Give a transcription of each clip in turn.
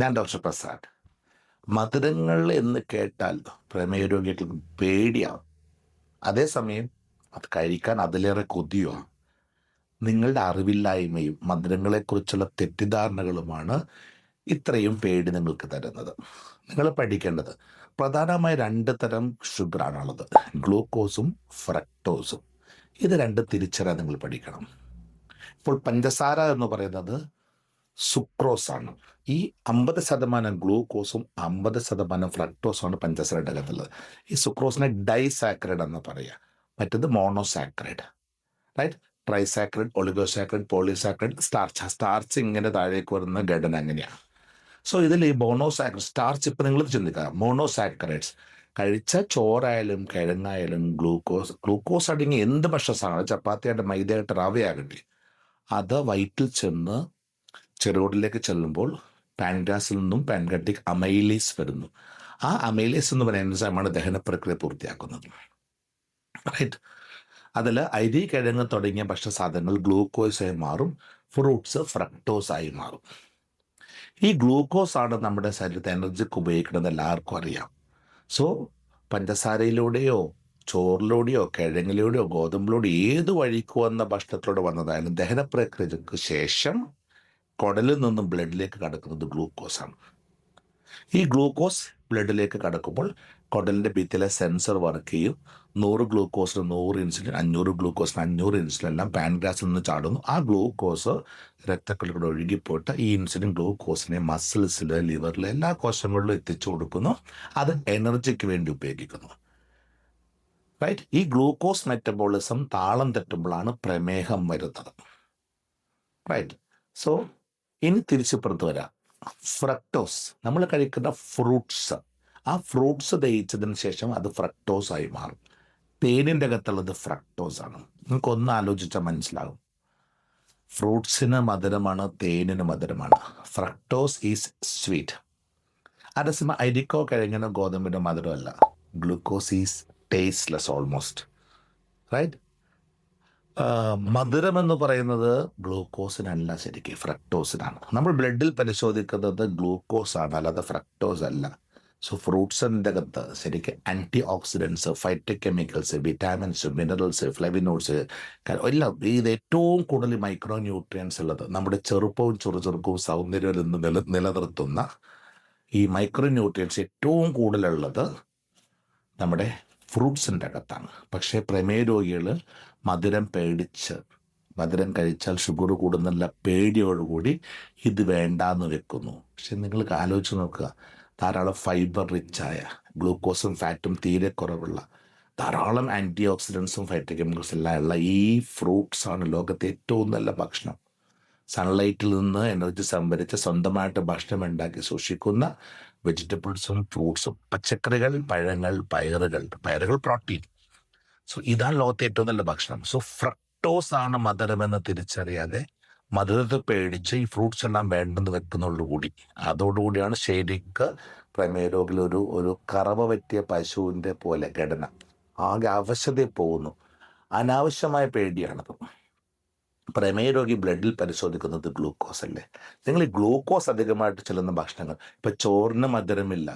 ഞാൻ ഡോക്ടർ പ്രസാദ്. മധുരങ്ങൾ എന്ന് കേട്ടാൽ പ്രമേയ രോഗികൾക്ക് പേടിയാവും. അതേസമയം അത് കഴിക്കാൻ അതിലേറെ കൊതിയുമാണ്. നിങ്ങളുടെ അറിവില്ലായ്മയും മധുരങ്ങളെക്കുറിച്ചുള്ള തെറ്റിദ്ധാരണകളുമാണ് ഇത്രയും പേടി നിങ്ങൾക്ക് തരുന്നത്. നിങ്ങൾ പഠിക്കേണ്ടത് പ്രധാനമായി 2 തരം ഷുഗറാണുള്ളത്: ഗ്ലൂക്കോസും ഫ്രക്ടോസും. ഇത് രണ്ടും തിരിച്ചറിയാൻ നിങ്ങൾ പഠിക്കണം. ഇപ്പോൾ പഞ്ചസാര എന്ന് പറയുന്നത് സുക്രോസ് ആണ്. ഈ 50% ഗ്ലൂക്കോസും 50% ഫ്രക്ടോസുമാണ് പഞ്ചസാരയുടെ അകത്തുള്ളത്. ഈ സുക്രോസിനെ ഡൈസാക്കറൈഡ് എന്ന് പറയുക, മറ്റത് monosaccharide. Right? ട്രൈസാക്കറൈഡ്, oligosaccharide, polysaccharide, starch ഇങ്ങനെ താഴേക്ക് വരുന്ന ഘടന അങ്ങനെയാണ്. സോ ഇതിൽ ഈ മോണോസാക്കറൈഡ് സ്റ്റാർച്ച്, ഇപ്പം നിങ്ങൾ ചിന്തിക്കുക, മോണോസാക്കറൈഡ്സ് കഴിച്ച ചോറായാലും കിഴങ്ങായാലും ഗ്ലൂക്കോസ് അടങ്ങിയ എന്ത് ഭക്ഷണസാധനം, ചപ്പാത്തിയായിട്ട് മൈദയായിട്ട് റവയാകട്ടെ, അത് വയറ്റിൽ ചെന്ന് ചെറുകുടലിലേക്ക് ചെല്ലുമ്പോൾ പാൻക്രിയാസിൽ നിന്നും പാൻക്രിയാറ്റിക് അമൈലേസ് വരുന്നു. ആ അമൈലേസ് എന്ന് പറയുന്ന എൻസൈമാണ് ദഹന പ്രക്രിയ പൂർത്തിയാക്കുന്നത്. റൈറ്റ്? അതിൽ അരി, കിഴങ്ങ് തുടങ്ങിയ ഭക്ഷണസാധനങ്ങൾ ഗ്ലൂക്കോസായി മാറും, ഫ്രൂട്ട്സ് ഫ്രക്ടോസായി മാറും. ഈ ഗ്ലൂക്കോസ് ആണ് നമ്മുടെ ശരീരത്തെ എനർജിക്ക് ഉപയോഗിക്കുന്നത് എല്ലാവർക്കും അറിയാം. സോ പഞ്ചസാരയിലൂടെയോ ചോറിലൂടെയോ കിഴങ്ങിലൂടെയോ ഗോതമ്പിലൂടെയോ ഏത് വഴിക്ക് വന്ന ഭക്ഷണത്തിലൂടെ വന്നതായാലും ദഹന പ്രക്രിയക്ക് ശേഷം കുടലിൽ നിന്നും ബ്ലഡിലേക്ക് കടക്കുന്നത് ഗ്ലൂക്കോസാണ്. ഈ ഗ്ലൂക്കോസ് ബ്ലഡിലേക്ക് കടക്കുമ്പോൾ കുടലിൻ്റെ ഭിത്തിയിലെ സെൻസർ വർക്ക് ചെയ്യും. 100 ഗ്ലൂക്കോസിന് 100 ഇൻസുലിൻ, 500 ഗ്ലൂക്കോസിന് 500 ഇൻസുലിൻ എല്ലാം പാൻക്രിയാസിൽ നിന്ന് ചാടുന്നു. ആ ഗ്ലൂക്കോസ് രക്തക്കുള്ളിലൂടെ ഒഴുകിപ്പോയിട്ട് ഈ ഇൻസുലിൻ ഗ്ലൂക്കോസിനെ മസിൽസിൽ, ലിവറിൽ, എല്ലാ കോശങ്ങളിലും എത്തിച്ചു കൊടുക്കുന്നു. അത് എനർജിക്ക് വേണ്ടി ഉപയോഗിക്കുന്നു. റൈറ്റ്? ഈ ഗ്ലൂക്കോസ് മെറ്റബോളിസം താളം തെറ്റുമ്പോഴാണ് പ്രമേഹം വരുന്നത്. റൈറ്റ്? സോ ഇനി തിരിച്ച് പുറത്ത് വരാം. ഫ്രക്ടോസ്, നമ്മൾ കഴിക്കുന്ന ഫ്രൂട്ട്സ്, ആ ഫ്രൂട്ട്സ് ദഹിച്ചതിന് ശേഷം അത് ഫ്രക്ടോസായി മാറും. തേനിൻ്റെ അകത്തുള്ളത് ഫ്രക്ടോസ് ആണ്. നിങ്ങൾക്കൊന്ന് ആലോചിച്ചാൽ മനസ്സിലാകും. ഫ്രൂട്ട്സിന് മധുരമാണ്, തേനിന് മധുരമാണ്. Fructose is sweet. അതേസമയം അരിക്കോ കിഴങ്ങിനോ ഗോതമ്പിനോ മധുരമല്ല. Glucose is tasteless almost. Right? മധുരം എന്ന് പറയുന്നത് ഗ്ലൂക്കോസിനല്ല, ശരിക്കും ഫ്രക്ടോസിനാണ്. നമ്മൾ ബ്ലഡിൽ പരിശോധിക്കുന്നത് ഗ്ലൂക്കോസ് ആണ്, അല്ലാതെ ഫ്രക്ടോസ് അല്ല. സോ ഫ്രൂട്ട്സിൻ്റെ അകത്ത് ശരിക്കും antioxidants, phytochemicals, vitamins, minerals, flavonoids എല്ലാം, ഇത് ഏറ്റവും കൂടുതൽ മൈക്രോ ന്യൂട്രിയൻസ് ഉള്ളത്, നമ്മുടെ ചെറുപ്പവും ചുറുചുറുക്കവും സൗന്ദര്യവും നിലനിർത്തുന്ന ഈ മൈക്രോ ന്യൂട്രിയൻസ് ഏറ്റവും കൂടുതലുള്ളത് നമ്മുടെ ഫ്രൂട്ട്സിൻ്റെ അകത്താണ്. പക്ഷേ പ്രമേയ രോഗികൾ മധുരം പേടിച്ച്, മധുരം കഴിച്ചാൽ ഷുഗർ കൂടുന്നുള്ള പേടിയോടുകൂടി ഇത് വേണ്ടാന്ന് വെക്കുന്നു. പക്ഷെ നിങ്ങൾ ആലോചിച്ച് നോക്കുക, ധാരാളം ഫൈബർ റിച്ചായ, ഗ്ലൂക്കോസും ഫാറ്റും തീരെ കുറവുള്ള, ധാരാളം ആൻറ്റി ഓക്സിഡൻസും ഫൈറ്റോ കെമിക്കൽസും എല്ലാം ഉള്ള ഈ ഫ്രൂട്ട്സാണ് ലോകത്തെ ഏറ്റവും നല്ല ഭക്ഷണം. സൺലൈറ്റിൽ നിന്ന് എനർജി സംഭരിച്ച് സ്വന്തമായിട്ട് ഭക്ഷണം ഉണ്ടാക്കി സൂക്ഷിക്കുന്ന വെജിറ്റബിൾസും ഫ്രൂട്ട്സും, പച്ചക്കറികൾ, പഴങ്ങൾ, പയറുകൾ പ്രോട്ടീൻ. സോ ഇതാണ് ലോകത്തെ ഏറ്റവും നല്ല ഭക്ഷണം. സോ ഫ്രക്ടോസ് ആണ് മധുരമെന്ന് തിരിച്ചറിയാതെ മധുരത്തെ പേടിച്ച് ഈ ഫ്രൂട്ട്സ് എല്ലാം വേണ്ടെന്ന് വെക്കുന്നതോടുകൂടി, അതോടുകൂടിയാണ് ശരിക്ക് പ്രമേയ രോഗിൽ ഒരു കറവ പറ്റിയ പശുവിൻ്റെ പോലെ ഘടന, ആകെ അവശതയിൽ പോകുന്നു. അനാവശ്യമായ പേടിയാണത്. പ്രമേയ രോഗി ബ്ലഡിൽ പരിശോധിക്കുന്നത് ഗ്ലൂക്കോസ് അല്ലേ. നിങ്ങൾ ഈ ഗ്ലൂക്കോസ് അധികമായിട്ട് ചെല്ലുന്ന ഭക്ഷണങ്ങൾ, ഇപ്പം ചോറിന് മധുരമില്ല,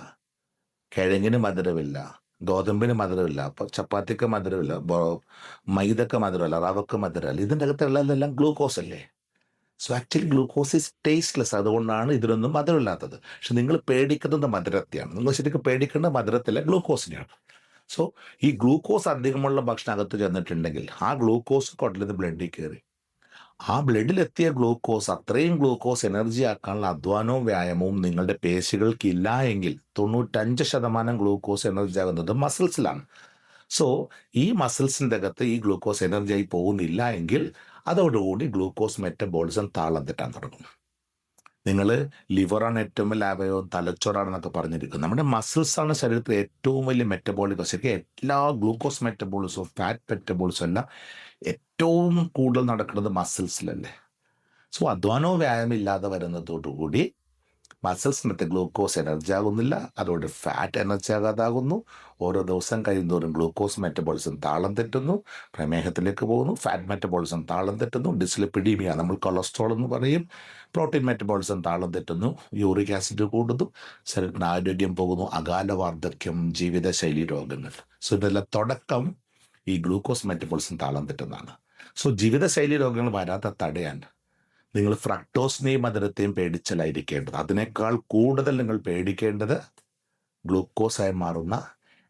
കിഴങ്ങിന് മധുരമില്ല, ഗോതമ്പിന് മധുരമില്ല, അപ്പോൾ ചപ്പാത്തിക്ക് മധുരമില്ല, മൈദക്ക് മധുരമല്ല, റവക്ക് മധുരമല്ല, ഇതിൻ്റെ അകത്തുള്ളതെല്ലാം ഗ്ലൂക്കോസ് അല്ലേ. So actually glucose is tasteless. അതുകൊണ്ടാണ് ഇതിനൊന്നും മധുരമില്ലാത്തത്. പക്ഷെ നിങ്ങൾ പേടിക്കുന്നത് മധുരത്തെയാണ്. നിങ്ങൾ ശരിക്കും പേടിക്കേണ്ട മധുരത്തിലെ ഗ്ലൂക്കോസിനെയാണ്. സോ ഈ ഗ്ലൂക്കോസ് അധികമുള്ള ഭക്ഷണം അകത്ത് ചെന്നിട്ടുണ്ടെങ്കിൽ ആ ഗ്ലൂക്കോസ് കുടലിൽ നിന്ന് ബ്ലഡിൽ കയറി, ആ ബ്ലഡിലെത്തിയ ഗ്ലൂക്കോസ്, അത്രയും ഗ്ലൂക്കോസ് എനർജി ആക്കാനുള്ള അധ്വാനവും വ്യായാമവും നിങ്ങളുടെ പേശികൾക്കില്ല എങ്കിൽ 95% ഗ്ലൂക്കോസ് എനർജി ആകുന്നത് മസിൽസിലാണ്. സോ ഈ മസിൽസിൻ്റെ അകത്ത് ഈ ഗ്ലൂക്കോസ് എനർജിയായി പോകുന്നില്ല എങ്കിൽ അതോടുകൂടി ഗ്ലൂക്കോസ് മെറ്റബോളിസം താളം തെറ്റാൻ തുടങ്ങും. നിങ്ങൾ ലിവറാണ് ഏറ്റവും വലിയ അവയവം, തലച്ചോറാണെന്നൊക്കെ പറഞ്ഞിരിക്കുന്നത്. നമ്മുടെ മസിൽസാണ് ശരീരത്തിലെ ഏറ്റവും വലിയ മെറ്റബോളിക്. ശരിക്കും എല്ലാ ഗ്ലൂക്കോസ് മെറ്റബോളിസവും ഫാറ്റ് മെറ്റബോളിസും എല്ലാം ഏറ്റവും കൂടുതൽ നടക്കുന്നത് മസിൽസിലല്ലേ. സോ അധ്വാനവും വ്യായാമം ഇല്ലാതെ വരുന്നതോടുകൂടി മസിൽസിനകത്ത് ഗ്ലൂക്കോസ് എനർജി ആകുന്നില്ല, അതുകൊണ്ട് ഫാറ്റ് എനർജി ആകാതാകുന്നു. ഓരോ ദിവസം കഴിയുന്തോറും ഗ്ലൂക്കോസ് മെറ്റബോളിസം താളം തെറ്റുന്നു, പ്രമേഹത്തിലേക്ക് പോകുന്നു. ഫാറ്റ് മെറ്റബോളിസം താളം തെറ്റുന്നു, ഡിസ്ലിപ്പിഡീമിയ നമ്മൾ കൊളസ്ട്രോൾ എന്ന് പറയും. പ്രോട്ടീൻ മെറ്റബോളിസം താളം തെറ്റുന്നു, യൂറിക് ആസിഡ് കൂടുന്നു, ശരീരത്തിന് ആരോഗ്യം പോകുന്നു, അകാല വാർദ്ധക്യം, ജീവിതശൈലി രോഗങ്ങൾ. സോ ഇതെല്ലാം തുടക്കം ഈ ഗ്ലൂക്കോസ് മെറ്റബോളിസം താളം തെറ്റുന്നതാണ്. സോ ജീവിതശൈലി രോഗങ്ങൾ വരാതെ തടയാൻ നിങ്ങൾ ഫ്രക്ടോസിനെയും മധുരത്തെയും പേടിച്ചലായിരിക്കേണ്ടത്. അതിനേക്കാൾ കൂടുതൽ നിങ്ങൾ പേടിക്കേണ്ടത് ഗ്ലൂക്കോസായി മാറുന്ന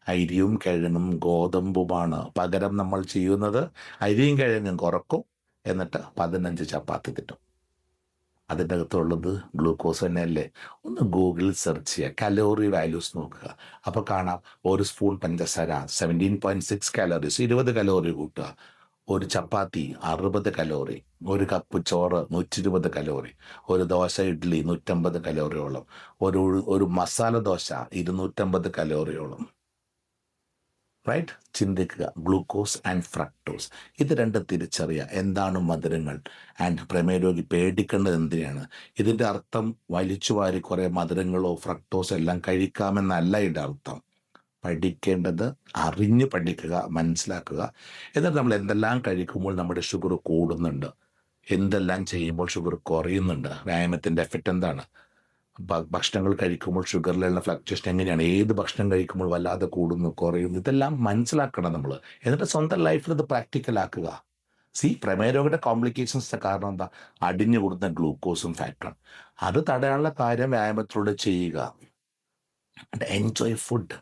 അരിയും കിഴങ്ങും ഗോതമ്പുമാണ്. പകരം നമ്മൾ ചെയ്യുന്നത് അരിയും കിഴങ്ങും കുറക്കും, എന്നിട്ട് 15 ചപ്പാത്തി തിന്നും. അതിൻ്റെ അകത്തുള്ളത് ഗ്ലൂക്കോസ് തന്നെയല്ലേ? ഒന്ന് ഗൂഗിളിൽ സെർച്ച് ചെയ്യുക, കലോറി വാല്യൂസ് നോക്കുക. അപ്പോൾ കാണാം ഒരു സ്പൂൺ പഞ്ചസാര 17.6 കാലറീസ്, 20 കലോറി കൂട്ടുക. ഒരു ചപ്പാത്തി 60 കലോറി, ഒരു കപ്പ് ചോറ് 120 കലോറി, ഒരു ദോശ ഇഡ്ഡലി 150 കലോറിയോളം, ഒരു മസാല ദോശ 250 കലോറിയോളം. റൈറ്റ്? ചിന്തിക്കുക. ഗ്ലൂക്കോസ് ആൻഡ് ഫ്രക്ടോസ്, ഇത് രണ്ടും തിരിച്ചറിയുക. എന്താണ് മധുരങ്ങൾ? ആൻഡ് പ്രമേയ രോഗി പേടിക്കേണ്ടത് എന്തിനാണ്? ഇതിൻ്റെ അർത്ഥം വലിച്ചുവാരി കുറേ മധുരങ്ങളോ ഫ്രക്ടോസോ എല്ലാം കഴിക്കാമെന്നല്ല ഇതിൻ്റെ അർത്ഥം. പഠിക്കേണ്ടത് അറിഞ്ഞ് പഠിക്കുക, മനസ്സിലാക്കുക. എന്നിട്ട് നമ്മൾ എന്തെല്ലാം കഴിക്കുമ്പോൾ നമ്മുടെ ഷുഗർ കൂടുന്നുണ്ട്, എന്തെല്ലാം ചെയ്യുമ്പോൾ ഷുഗർ കുറയുന്നുണ്ട്, വ്യായാമത്തിൻ്റെ എഫക്റ്റ് എന്താണ്, ഭക്ഷണങ്ങൾ കഴിക്കുമ്പോൾ ഷുഗറിലുള്ള ഫ്ലക്ച്വേഷൻ എങ്ങനെയാണ്, ഏത് ഭക്ഷണം കഴിക്കുമ്പോൾ വല്ലാതെ കൂടുന്നു കുറയുന്നു, ഇതെല്ലാം മനസ്സിലാക്കണം നമ്മൾ. എന്നിട്ട് സ്വന്തം ലൈഫിൽ ഇത് പ്രാക്ടിക്കലാക്കുക. പ്രമേയ രോഗയുടെ കോംപ്ലിക്കേഷൻസിൻ്റെ കാരണം എന്താ? അടിഞ്ഞു കൂടുന്ന ഗ്ലൂക്കോസും ഫാറ്റും. അത് തടയാനുള്ള കാര്യം വ്യായാമത്തിലൂടെ ചെയ്യുക. Enjoy food.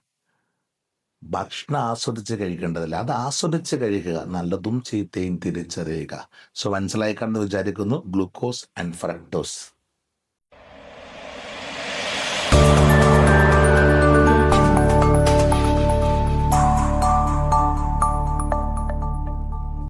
ഭക്ഷണം ആസ്വദിച്ച് കഴിക്കേണ്ടതല്ല, അത് ആസ്വദിച്ച് കഴിക്കുക. നല്ലതും ചീത്തയും തിരിച്ചറിയുക. സോ മനസ്സിലായിക്കാണെന്ന് വിചാരിക്കുന്നു. Glucose and fructose